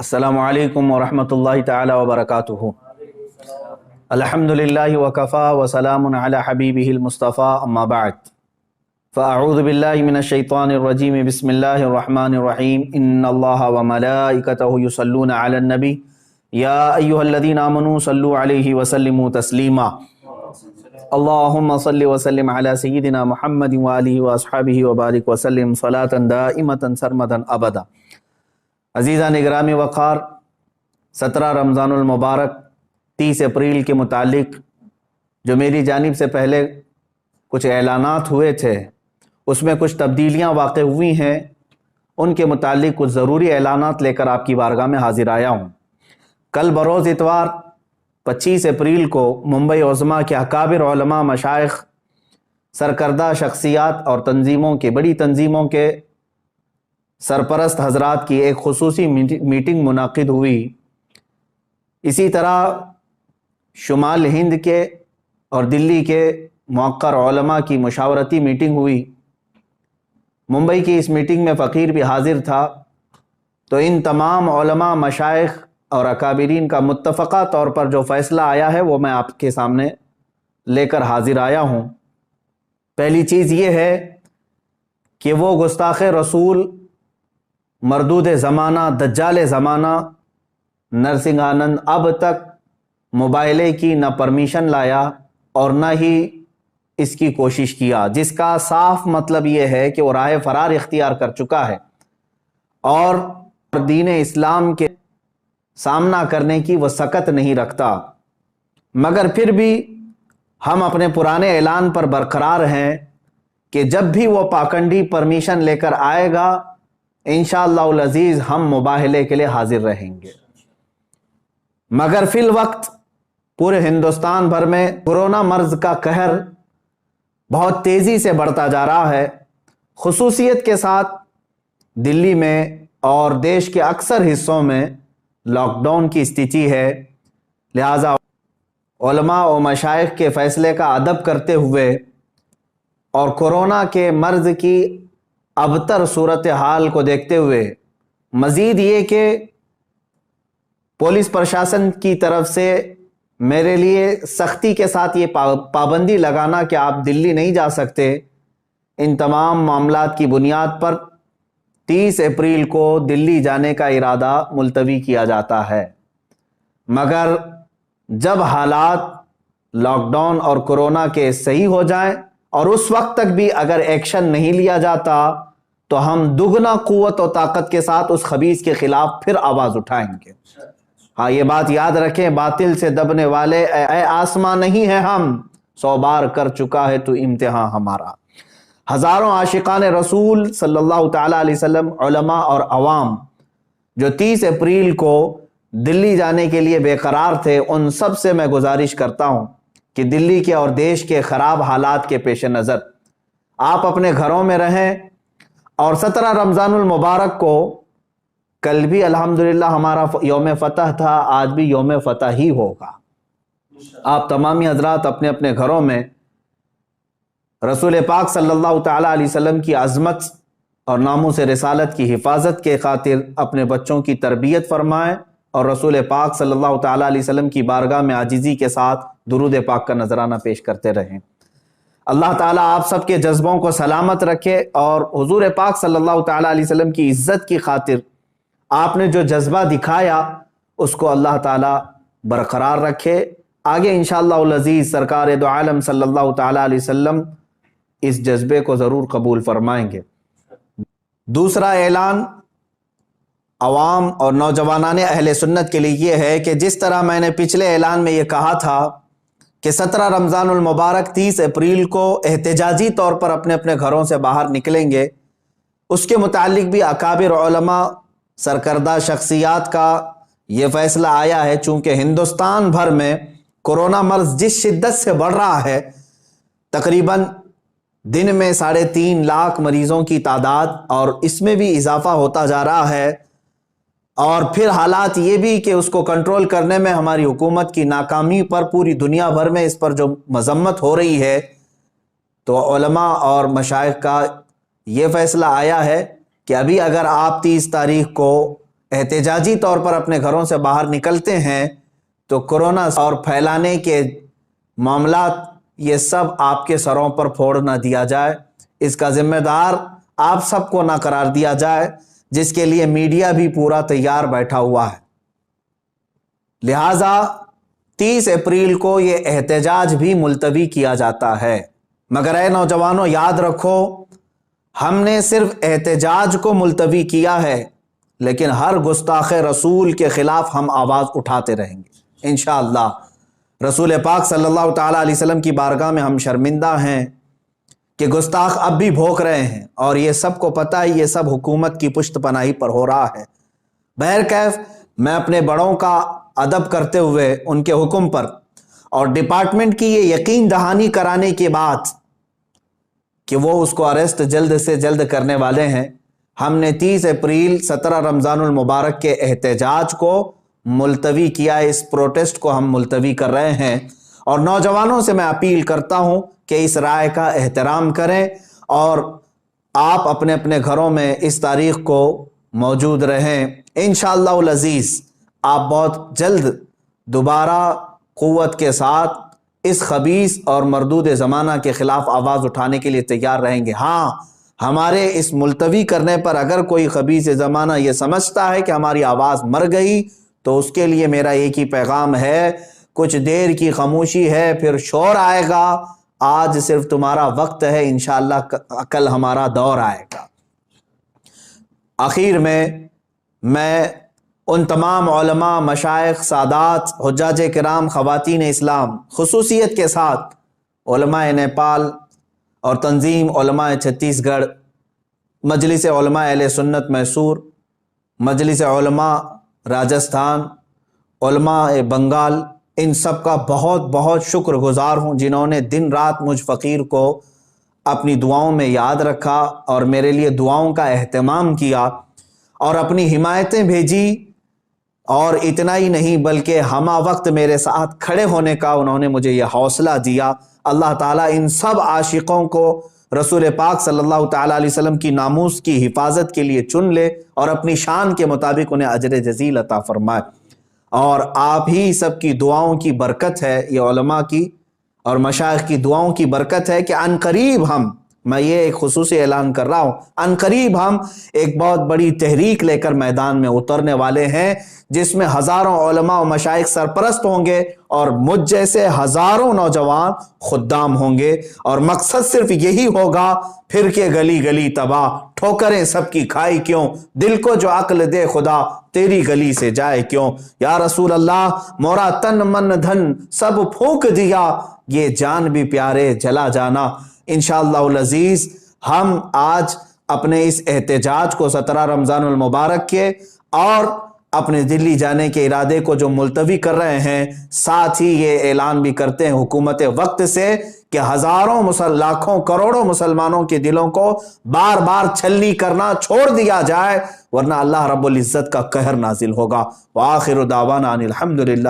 अस्सलामु अलैकुम वरहमतुल्लाहि ताला वबरकातुहू। अल्हम्दुलिल्लाहि वकफ़ा वसलामुन अला हबीबिहिल मुस्तफ़ा अम्मा बाद। फ़अऊज़ु बिल्लाहि मिनश शैतानिर रजीम बिस्मिल्लाहिर रहमानिर रहीम। इन्नल्लाहा व मलाइकतहु युसल्लूना अलन नबी या अय्युहल्लज़ीना आमनू सल्लु अलैहि व सल्लिमू तस्लीमा। अल्लाहुम्मा सल्लि व सल्लिम अला सय्यिदिना मुहम्मदिन व आलिहि व अस्हाबिहि व बारिक व सल्लिम सलातन दाइमतन सरमदन अबदा। अज़ीज़ा निगरामी वक़ार, 17 रमज़ानुल मुबारक 30 अप्रैल के मुतालिक जो मेरी जानिब से पहले कुछ ऐलानात हुए थे उसमें कुछ तब्दीलियाँ वाक़ हुई हैं। उनके मुतालिक कुछ ज़रूरी ऐलानात लेकर आपकी बारगाह में हाजिर आया हूँ। कल बरोज़ इतवार 25 अप्रैल को मुंबई उज़्मा के अकाबिर उलमा, मशाइख, सरकर्दा शख्सियात और तंजीमों के बड़ी तंजीमों के सरपरस्त हजरात की एक खुसूसी मीटिंग मुनाकिद हुई। इसी तरह शुमाल हिंद के और दिल्ली के मुअक्कर उलमा की मुशावरती मीटिंग हुई। मुंबई की इस मीटिंग में फ़कीर भी हाजिर था। तो इन तमाम उलमा, मशाइख और अकाबिरीन का मुत्तफ़क़ा तौर पर जो फ़ैसला आया है वो मैं आपके सामने लेकर हाजिर आया हूँ। पहली चीज़ ये है कि वो गुस्ताख़ रसूल, मरदूद ज़माना, दज्जाल ज़माना नरसिंह आनंद अब तक मोबाइले की न परमिशन लाया और न ही इसकी कोशिश किया, जिसका साफ मतलब ये है कि वो राह फरार इख्तियार कर चुका है और दीन इस्लाम के सामना करने की वो सकत नहीं रखता। मगर फिर भी हम अपने पुराने ऐलान पर बरकरार हैं कि जब भी वो पाखंडी परमिशन लेकर आएगा इंशाअल्लाहुल अज़ीज़ हम मुबाहले के लिए हाजिर रहेंगे। मगर फिल वक्त पूरे हिंदुस्तान भर में कोरोना मर्ज का कहर बहुत तेज़ी से बढ़ता जा रहा है। खुसूसियत के साथ दिल्ली में और देश के अक्सर हिस्सों में लॉकडाउन की स्थिति है। लिहाजा उलमा और मशाइख के फ़ैसले का अदब करते हुए और कोरोना के मर्ज की अबतर सूरत हाल को देखते हुए, मज़ीद ये कि पुलिस प्रशासन की तरफ से मेरे लिए सख्ती के साथ ये पाबंदी लगाना कि आप दिल्ली नहीं जा सकते, इन तमाम मामलात की बुनियाद पर 30 अप्रैल को दिल्ली जाने का इरादा मुलतवी किया जाता है। मगर जब हालात लॉकडाउन और कोरोना के सही हो जाएं और उस वक्त तक भी अगर एक्शन नहीं लिया जाता तो हम दुगना कुव्वत और ताकत के साथ उस खबीस के खिलाफ फिर आवाज उठाएंगे। हाँ, ये बात याद रखें, बातिल से दबने वाले ए आसमां नहीं है हम, 100 बार कर चुका है तू इम्तिहान हमारा। हजारों आशिकान रसूल सल्लल्लाहु ताला अलैहि वसल्लम, उलमा और अवाम जो 30 अप्रैल को दिल्ली जाने के लिए बेकरार थे, उन सब से मैं गुजारिश करता हूँ कि दिल्ली के और देश के ख़राब हालात के पेश नज़र आप अपने घरों में रहें। और 17 रमज़ानुल मुबारक को, कल भी अल्हम्दुलिल्लाह हमारा यौम फ़तह था, आज भी यौम फ़तह ही होगा। आप तमामी हजरात अपने अपने घरों में रसूल पाक सल्लल्लाहु ताला अलैहि वसल्लम की अज़मत और नामूस रिसालत की हिफाजत के खातिर अपने बच्चों की तरबियत फरमाएँ और रसूल पाक सल्लल्लाहु ताला अलैहि वसल्लम की बारगाह में आजिज़ी के साथ दुरूद पाक का नजराना पेश करते रहें। अल्लाह ताला आप सबके जज्बों को सलामत रखे और हुजूर पाक सल्लल्लाहु ताला अलैहि वसल्लम की इज्जत की खातिर आपने जो जज्बा दिखाया उसको अल्लाह ताला बरकरार रखे। आगे इंशाअल्लाहुल अज़ीज़ सरकार दो आलम सल्लल्लाहु ताला अलैहि वसल्लम इस जज्बे को ज़रूर कबूल फरमाएंगे। दूसरा ऐलान अवाम और नौजवानाने अहले सुन्नत के लिए ये है कि जिस तरह मैंने पिछले ऐलान में ये कहा था कि 17 रमज़ानुल मुबारक 30 अप्रैल को एहतजाजी तौर पर अपने अपने घरों से बाहर निकलेंगे, उसके मुतालिक भी अकाबिर उलमा, सरकर्दा शख्सियात का ये फ़ैसला आया है। चूँकि हिंदुस्तान भर में कोरोना मर्ज़ जिस शिद्दत से बढ़ रहा है, तकरीबन दिन में 3.5 लाख मरीज़ों की तादाद और इसमें भी इजाफ़ा होता जा रहा है। और फिर हालात ये भी कि उसको कंट्रोल करने में हमारी हुकूमत की नाकामी पर पूरी दुनिया भर में इस पर जो मजम्मत हो रही है, तो उलमा और मशाइख का ये फ़ैसला आया है कि अभी अगर आप 30 तारीख को احتجاجی طور پر اپنے گھروں سے باہر نکلتے ہیں تو کورونا اور پھیلانے کے معاملات یہ سب آپ کے سروں پر پھوڑ نہ دیا جائے، اس کا ذمہ دار آپ سب کو نہ قرار دیا جائے، جس کے لیے میڈیا بھی پورا تیار بیٹھا ہوا ہے۔ لہٰذا 30 اپریل کو یہ احتجاج بھی ملتوی کیا جاتا ہے، مگر اے نوجوانوں یاد رکھو، ہم نے صرف احتجاج کو ملتوی کیا ہے، لیکن ہر گستاخ رسول کے خلاف ہم آواز اٹھاتے رہیں گے انشاءاللہ۔ رسول پاک صلی اللہ تعالیٰ علیہ وسلم کی بارگاہ میں ہم شرمندہ ہیں کہ گستاخ اب بھی بھوک رہے ہیں، اور یہ سب کو پتہ ہے یہ سب حکومت کی پشت پناہی پر ہو رہا ہے۔ بہرکیف میں اپنے بڑوں کا ادب کرتے ہوئے ان کے حکم پر اور ڈپارٹمنٹ کی یہ یقین دہانی کرانے کے بعد کہ وہ اس کو اریسٹ جلد سے جلد کرنے والے ہیں، ہم نے 30 اپریل 17 رمضان المبارک کے احتجاج کو ملتوی کیا ہے۔ اس پروٹیسٹ کو ہم ملتوی کر رہے ہیں، اور نوجوانوں سے میں اپیل کرتا ہوں کہ اس رائے کا احترام کریں اور آپ اپنے اپنے گھروں میں اس تاریخ کو موجود رہیں۔ انشاءاللہ العزیز آپ بہت جلد دوبارہ قوت کے ساتھ اس خبیث اور مردود زمانہ کے خلاف آواز اٹھانے کے لیے تیار رہیں گے۔ ہاں، ہمارے اس ملتوی کرنے پر اگر کوئی خبیث زمانہ یہ سمجھتا ہے کہ ہماری آواز مر گئی تو اس کے لیے میرا ایک ہی پیغام ہے، کچھ دیر کی خاموشی ہے پھر شور آئے گا، آج صرف تمہارا وقت ہے، انشاءاللہ کل ہمارا دور آئے گا۔ آخر میں ان تمام علماء، مشائخ، سادات، حجاج کرام، خواتین اسلام، خصوصیت کے ساتھ علماء نیپال اور تنظیم علماء چھتیس گڑھ، مجلس علماء اہل سنت میسور، مجلس علماء راجستھان، علماء بنگال، ان سب کا بہت بہت شکر گزار ہوں جنہوں نے دن رات مجھ فقیر کو اپنی دعاؤں میں یاد رکھا اور میرے لیے دعاؤں کا اہتمام کیا اور اپنی حمایتیں بھیجی، اور اتنا ہی نہیں بلکہ ہمہ وقت میرے ساتھ کھڑے ہونے کا انہوں نے مجھے یہ حوصلہ دیا۔ اللہ تعالیٰ ان سب عاشقوں کو رسول پاک صلی اللہ تعالیٰ علیہ وسلم کی ناموس کی حفاظت کے لیے چن لے اور اپنی شان کے مطابق انہیں اجر جزیل عطا فرمائے۔ اور آپ ہی سب کی دعاؤں کی برکت ہے، یہ علماء کی اور مشائخ کی دعاؤں کی برکت ہے کہ عن قریب میں یہ ایک خصوصی اعلان کر رہا ہوں، عن قریب ہم ایک بہت بڑی تحریک لے کر میدان میں اترنے والے ہیں، جس میں ہزاروں علماء و مشائخ سرپرست ہوں گے اور مجھ جیسے ہزاروں نوجوان خدام ہوں گے، اور مقصد صرف یہی ہوگا، پھر کے گلی گلی تباہ، ٹھوکریں سب کی کھائی کیوں، دل کو جو عقل دے خدا، تیری گلی سے جائے کیوں، یا رسول اللہ مورا تن من دھن سب پھونک دیا، یہ جان بھی پیارے جلا جانا۔ انشاءاللہ العزیز ہم آج اپنے اس احتجاج کو 17 رمضان المبارک کے اور اپنے دلی جانے کے ارادے کو جو ملتوی کر رہے ہیں، ساتھ ہی یہ اعلان بھی کرتے ہیں حکومت وقت سے کہ ہزاروں لاکھوں کروڑوں مسلمانوں کے دلوں کو بار بار چھلنی کرنا چھوڑ دیا جائے، ورنہ اللہ رب العزت کا قہر نازل ہوگا۔ وآخر دعوانا ان الحمدللہ